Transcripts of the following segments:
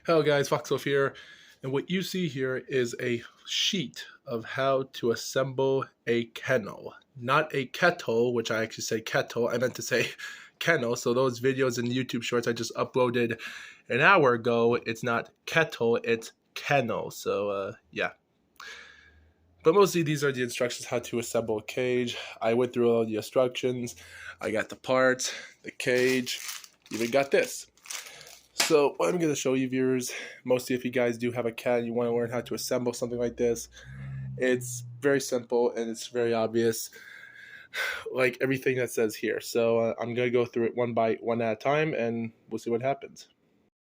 Hello guys, Foxelf here, and what you see here is a sheet of how to assemble a kennel. Not a kettle, which I actually say kettle, I meant to say kennel, so those videos and YouTube shorts I just uploaded an hour ago, it's not kettle, it's kennel, so yeah. But mostly these are the instructions how to assemble a cage. I went through all the instructions, I got the parts, the cage, even got this. So what I'm going to show you, viewers, mostly if you guys do have a cat and you want to learn how to assemble something like this, it's very simple and it's very obvious, like everything that says here. So I'm going to go through it one at a time, and we'll see what happens.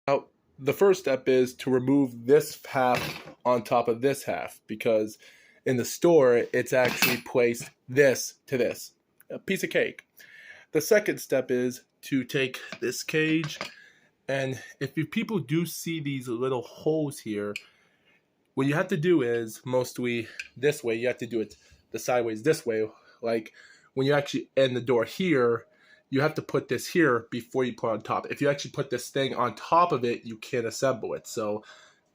Now, the first step is to remove this half on top of this half, because in the store, it's actually placed this to this. A piece of cake. The second step is to take this cage, and if people do see these little holes here, what you have to do is mostly this way. You have to do it the sideways this way. Like when you actually end the door here, you have to put this here before you put on top. If you actually put this thing on top of it, you can't assemble it. So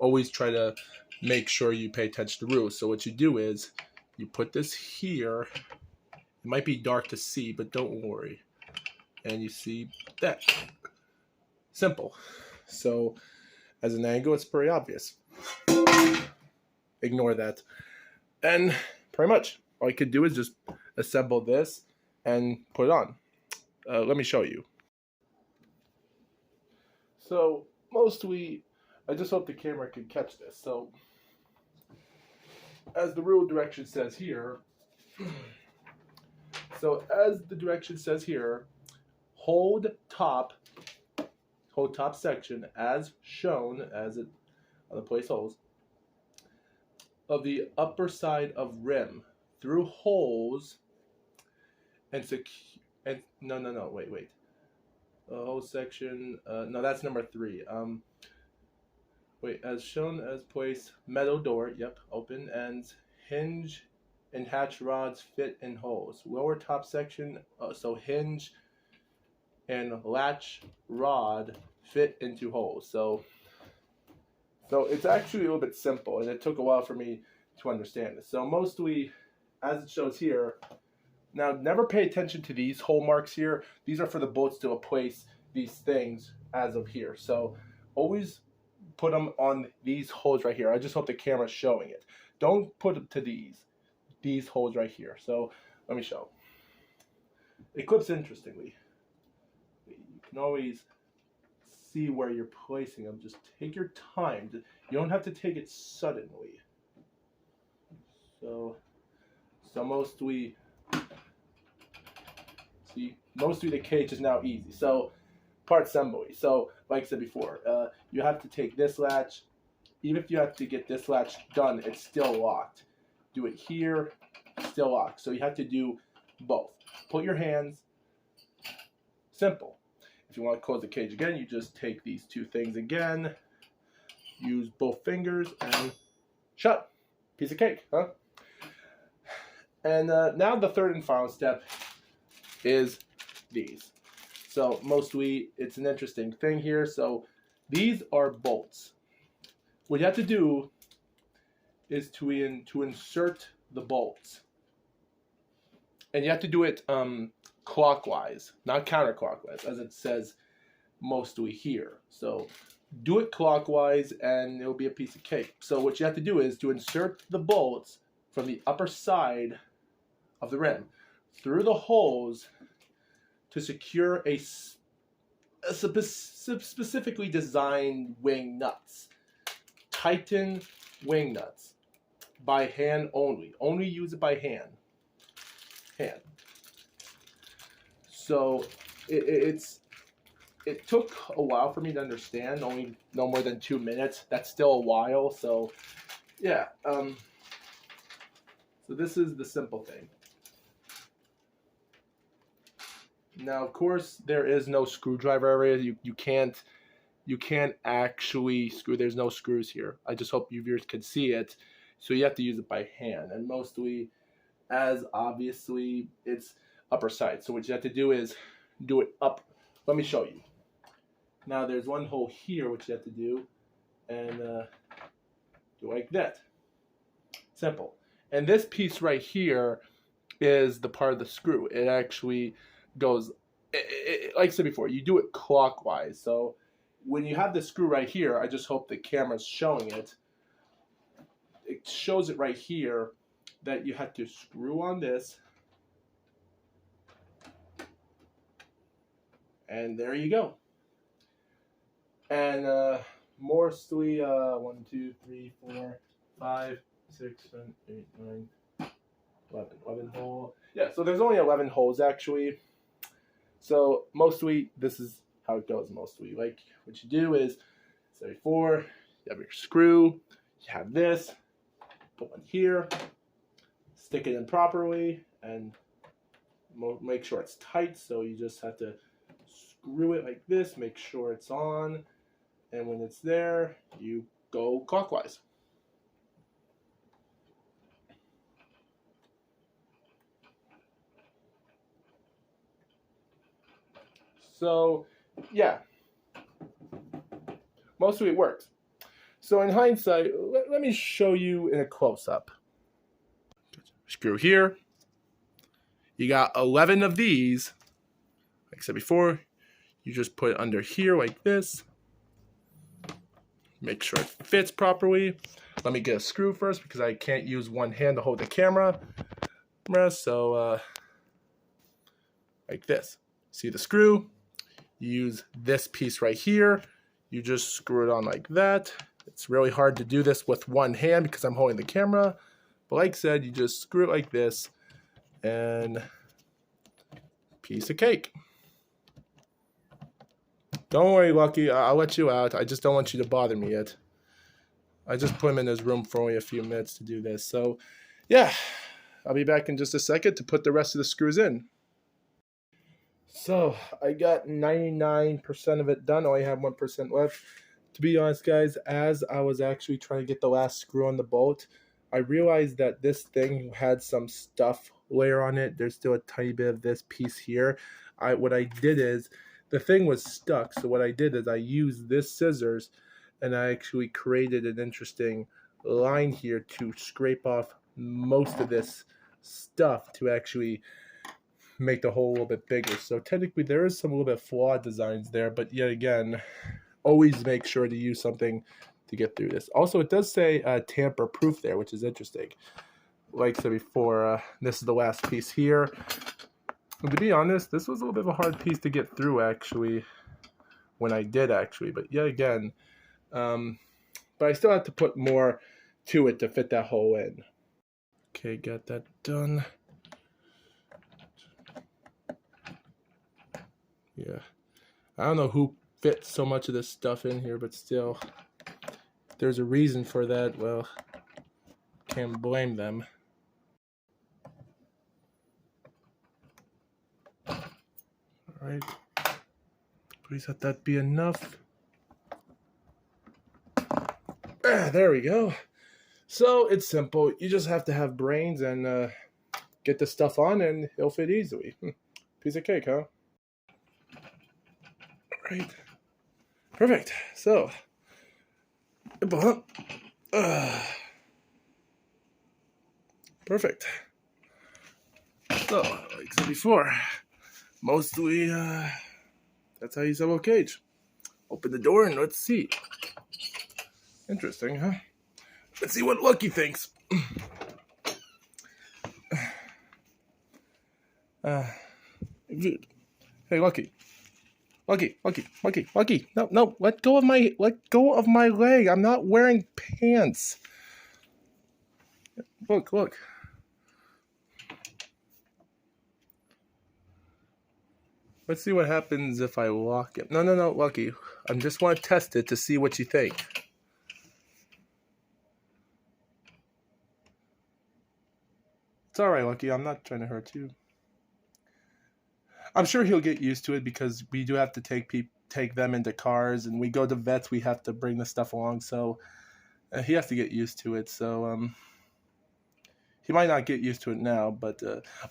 always try to make sure you pay attention to rules. So what you do is you put this here. It might be dark to see, but don't worry. And you see that. Simple. So as an angle, it's pretty obvious. Ignore that. And pretty much all you could do is just assemble this and put it on. Let me show you. So mostly, I just hope the camera can catch this. So as the rule direction says here, hold top section as shown as it on the place holes of the upper side of rim through holes and wait. The whole section, no, that's number 3. Wait, as shown as place metal door, yep, open, and hinge and hatch rods fit in holes. Lower top section, so hinge and latch rod fit into holes. So it's actually a little bit simple, and it took a while for me to understand this. So mostly, as it shows here, now never pay attention to these hole marks here. These are for the bolts to place these things as of here. So always put them on these holes right here. I just hope the camera's showing it. Don't put them to these holes right here. So let me show. It clips interestingly. You can always see where you're placing them. Just take your time. You don't have to take it suddenly. So mostly the cage is now easy. So part assembly. So like I said before, you have to take this latch. Even if you have to get this latch done, it's still locked. Do it here, still locked. So you have to do both. Put your hands. Simple. If you want to close the cage again, you just take these two things again, use both fingers, and shut. Piece of cake, huh? And now the third and final step is these. So mostly it's an interesting thing here. So these are bolts. What you have to do is to insert the bolts. And you have to do it clockwise, not counterclockwise, as it says mostly here. So do it clockwise and it'll be a piece of cake. So what you have to do is to insert the bolts from the upper side of the rim through the holes to secure a specifically designed wing nuts. Tighten wing nuts by hand only. Only use it by hand. So it took a while for me to understand. Only no more than 2 minutes. That's still a while. So yeah. So this is the simple thing. Now, of course, there is no screwdriver area. You can't actually screw. There's no screws here. I just hope you viewers can see it. So you have to use it by hand, and mostly, as obviously, it's upper side. So what you have to do is do it up. Let me show you. Now there's one hole here which you have to do. and do like that. Simple. And this piece right here is the part of the screw. It actually goes, like I said before, you do it clockwise. So when you have the screw right here, I just hope the camera's showing it. It shows it right here that you have to screw on this. And there you go. And mostly 1, 2, 3, 4, 5, 6, 7, 8, 9, 11 hole. Yeah, so there's only 11 holes actually. So mostly this is how it goes mostly. Like what you do is, say 4, you have your screw, you have this, put one here, stick it in properly, and make sure it's tight. So you just have to screw it like this, make sure it's on, and when it's there, you go clockwise. So, yeah, mostly it works. So in hindsight, let me show you in a close-up. Screw here. You got 11 of these. Like I said before, you just put it under here like this. Make sure it fits properly. Let me get a screw first because I can't use one hand to hold the camera. So, like this. See the screw? You use this piece right here. You just screw it on like that. It's really hard to do this with one hand because I'm holding the camera. But like I said, you just screw it like this and piece of cake. Don't worry, Lucky. I'll let you out. I just don't want you to bother me yet. I just put him in his room for only a few minutes to do this. So, yeah. I'll be back in just a second to put the rest of the screws in. So, I got 99% of it done. I only have 1% left. To be honest, guys, as I was actually trying to get the last screw on the bolt, I realized that this thing had some stuff layer on it. There's still a tiny bit of this piece here. What I did is, the thing was stuck. So what I did is I used this scissors and I actually created an interesting line here to scrape off most of this stuff to actually make the hole a little bit bigger. So technically there is some little bit flawed designs there, but yet again, always make sure to use something to get through this. Also, it does say tamper proof there, which is interesting. Like I said before, this is the last piece here. And to be honest, this was a little bit of a hard piece to get through actually, when I did actually, but yet again, but I still have to put more to it to fit that hole in. Okay, got that done. Yeah, I don't know who fit so much of this stuff in here, but still, if there's a reason for that, well, can't blame them. All right, please let that be enough. There we go. So it's simple. You just have to have brains and get the stuff on and it'll fit easily. Piece of cake, huh? All right. Perfect. So, perfect. So, like I said before, mostly that's how you assemble a cage. Open the door and let's see. Interesting, huh? Let's see what Lucky thinks. Hey, Lucky. Lucky. No, let go of my leg. I'm not wearing pants. Look. Let's see what happens if I lock it. No, Lucky. I just want to test it to see what you think. It's alright, Lucky. I'm not trying to hurt you. I'm sure he'll get used to it because we do have to take them into cars, and we go to vets. We have to bring the stuff along, so he has to get used to it. So he might not get used to it now, but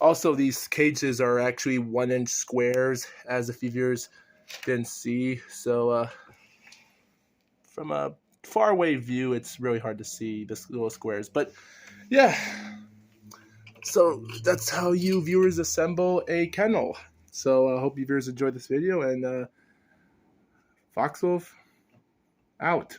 also these cages are actually 1-inch squares, as a few viewers didn't see. So from a far away view, it's really hard to see the little squares. But yeah, so that's how you viewers assemble a kennel. So I hope you viewers enjoyed this video, and Foxwolf out.